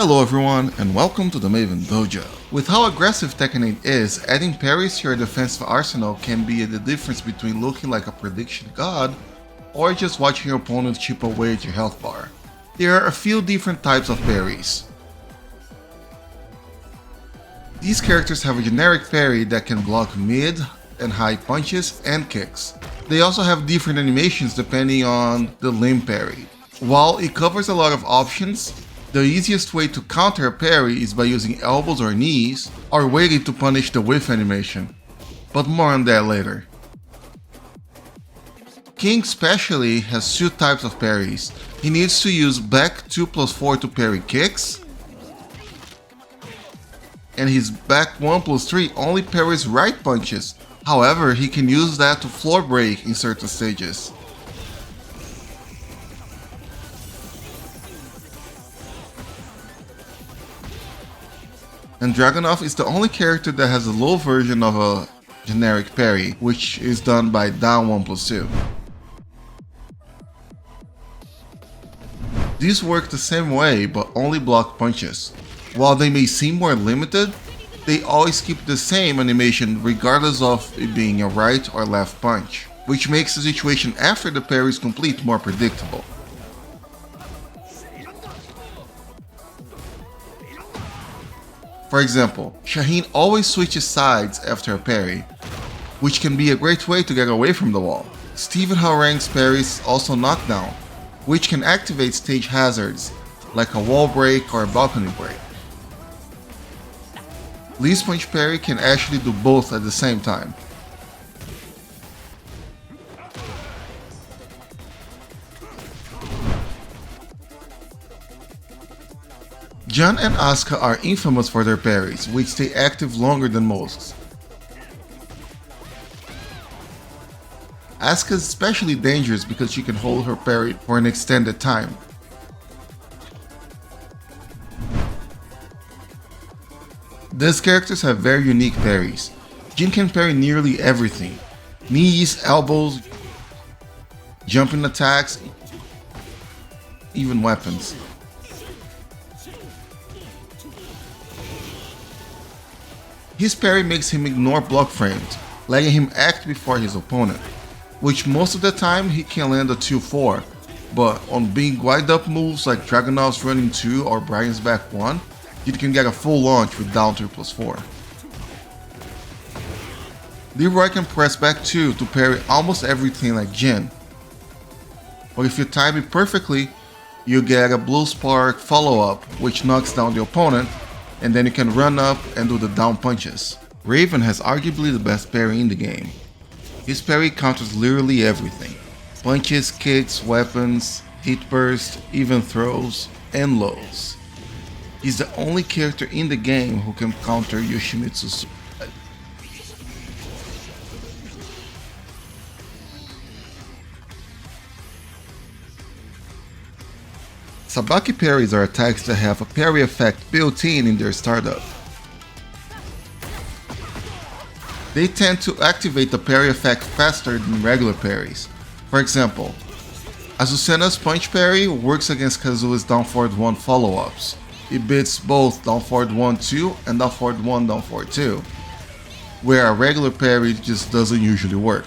Hello everyone, and welcome to the Maven Dojo. With how aggressive Tekken 8 is, adding parries to your defensive arsenal can be the difference between looking like a prediction god or just watching your opponent chip away at your health bar. There are a few different types of parries. These characters have a generic parry that can block mid and high punches and kicks. They also have different animations depending on the limb parry. While it covers a lot of options, the easiest way to counter a parry is by using elbows or knees, or waiting to punish the whiff animation. But more on that later. King especially has two types of parries. He needs to use back 2+4 to parry kicks, and his back 1+3 only parries right punches. However, he can use that to floor break in certain stages. And Dragunov is the only character that has a low version of a generic parry, which is done by down 1+2. These work the same way but only block punches. While they may seem more limited, they always keep the same animation regardless of it being a right or left punch, which makes the situation after the parry is complete more predictable. For example, Shaheen always switches sides after a parry, which can be a great way to get away from the wall. Steven Harang's parries also knock down, which can activate stage hazards, like a wall break or a balcony break. Lee's punch parry can actually do both at the same time. Jun and Asuka are infamous for their parries, which stay active longer than most. Asuka is especially dangerous because she can hold her parry for an extended time. These characters have very unique parries. Jin can parry nearly everything: knees, elbows, jumping attacks, even weapons. His parry makes him ignore block frames, letting him act before his opponent, which most of the time he can land a 2-4, but on being wide up moves like Dragunov's running 2 or Brian's back 1, he can get a full launch with down 3+4. Leroy can press back 2 to parry almost everything like Jin, but if you time it perfectly, you get a blue spark follow-up which knocks down the opponent, and then you can run up and do the down punches. Raven has arguably the best parry in the game. His parry counters literally everything: punches, kicks, weapons, hit burst, even throws, and lows. He's the only character in the game who can counter Yoshimitsu's. Sabaki parries are attacks that have a parry effect built in their startup. They tend to activate the parry effect faster than regular parries. For example, Azucena's punch parry works against Kazuha's down forward 1 follow-ups. It beats both down forward 1-2 and down forward 1 down forward 2, where a regular parry just doesn't usually work.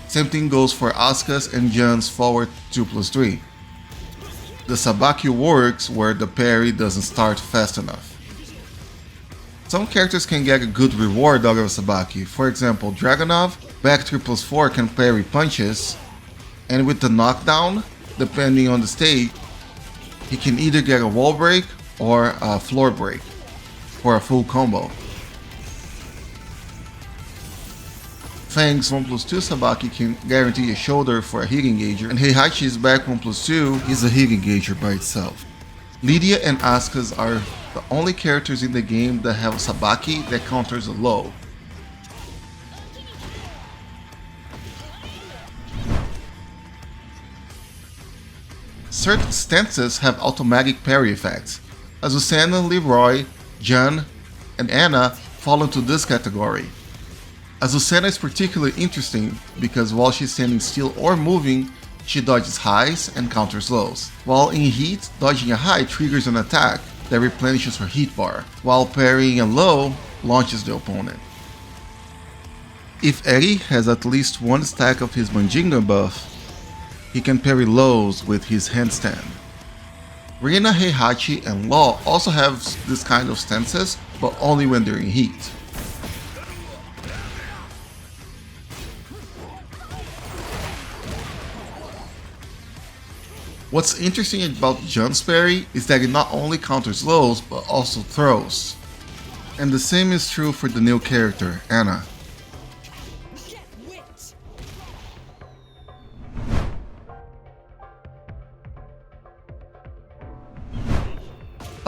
Same thing goes for Asuka's and Jun's forward 2+3. The Sabaki works where the parry doesn't start fast enough. Some characters can get a good reward out of a Sabaki. For example, Dragunov, back 3+4 can parry punches, and with the knockdown, depending on the stage, he can either get a wall break or a floor break for a full combo. Fang's 1+2 Sabaki can guarantee a shoulder for a hit engager, and Heihachi's back 1+2 is a hit engager by itself. Lydia and Asuka's are the only characters in the game that have a Sabaki that counters a low. Certain stances have automatic parry effects. Azucena, Leroy, Jun, and Anna fall into this category. Azucena is particularly interesting because while she's standing still or moving, she dodges highs and counters lows, while in heat, dodging a high triggers an attack, that replenishes her hit bar, while parrying a low launches the opponent. If Eri has at least one stack of his Manjinga buff, he can parry lows with his handstand. Rina, Heihachi, and Law also have this kind of stances, but only when they're in heat. What's interesting about Jun's parry is that it not only counters lows, but also throws. And the same is true for the new character, Anna.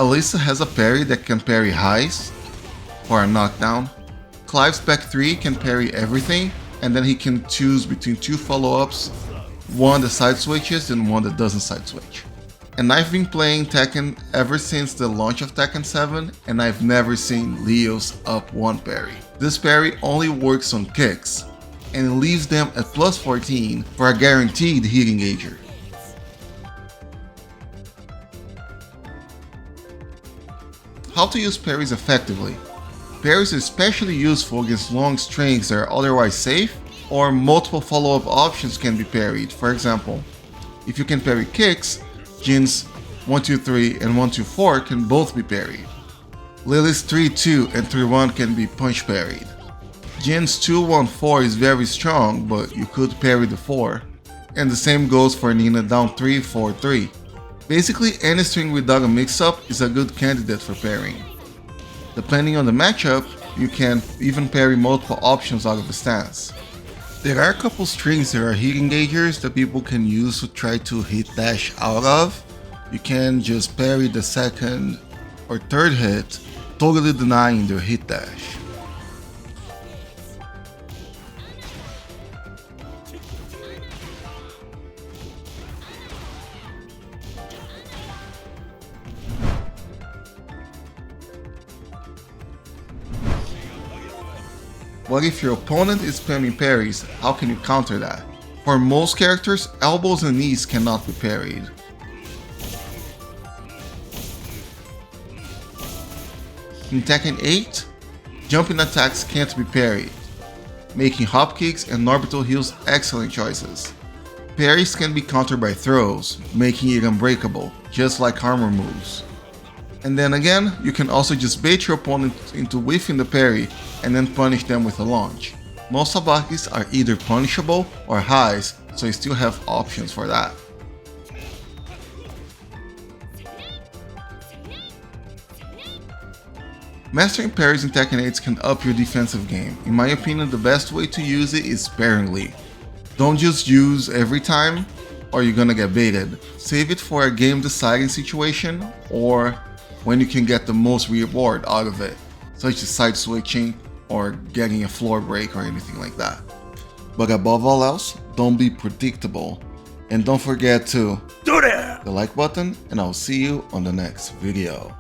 Alyssa has a parry that can parry highs for a knockdown. Clive's back 3 can parry everything, and then he can choose between two follow-ups, one that side switches and one that doesn't side switch. And I've been playing Tekken ever since the launch of Tekken 7, and I've never seen Leo's up 1 parry. This parry only works on kicks, and it leaves them at plus 14 for a guaranteed hit engager. How to use parries effectively. Parries are especially useful against long strings that are otherwise safe, or multiple follow-up options can be parried. For example, if you can parry kicks, Jin's 1-2-3 and 1-2-4 can both be parried. Lily's 3-2 and 3-1 can be punch parried. Jin's 2-1-4 is very strong, but you could parry the 4. And the same goes for Nina down 3-4-3. Basically, any string with Daga mix-up is a good candidate for parrying. Depending on the matchup, you can even parry multiple options out of the stance. There are a couple strings that are hit engagers that people can use to try to hit dash out of. You can just parry the second or third hit, totally denying their hit dash. What if your opponent is spamming parries? How can you counter that? For most characters, elbows and knees cannot be parried. In Tekken 8, jumping attacks can't be parried, making hop kicks and orbital heals excellent choices. Parries can be countered by throws, making it unbreakable, just like armor moves. And then again, you can also just bait your opponent into whiffing the parry and then punish them with a launch. Most Sabakis are either punishable or highs, so you still have options for that. Mastering parries in Tekken 8 can up your defensive game. In my opinion, the best way to use it is sparingly. Don't just use every time or you're gonna get baited. Save it for a game deciding situation or when you can get the most reward out of it, such as side switching or getting a floor break or anything like that. But above all else, don't be predictable. And don't forget to do the like button, and I'll see you on the next video.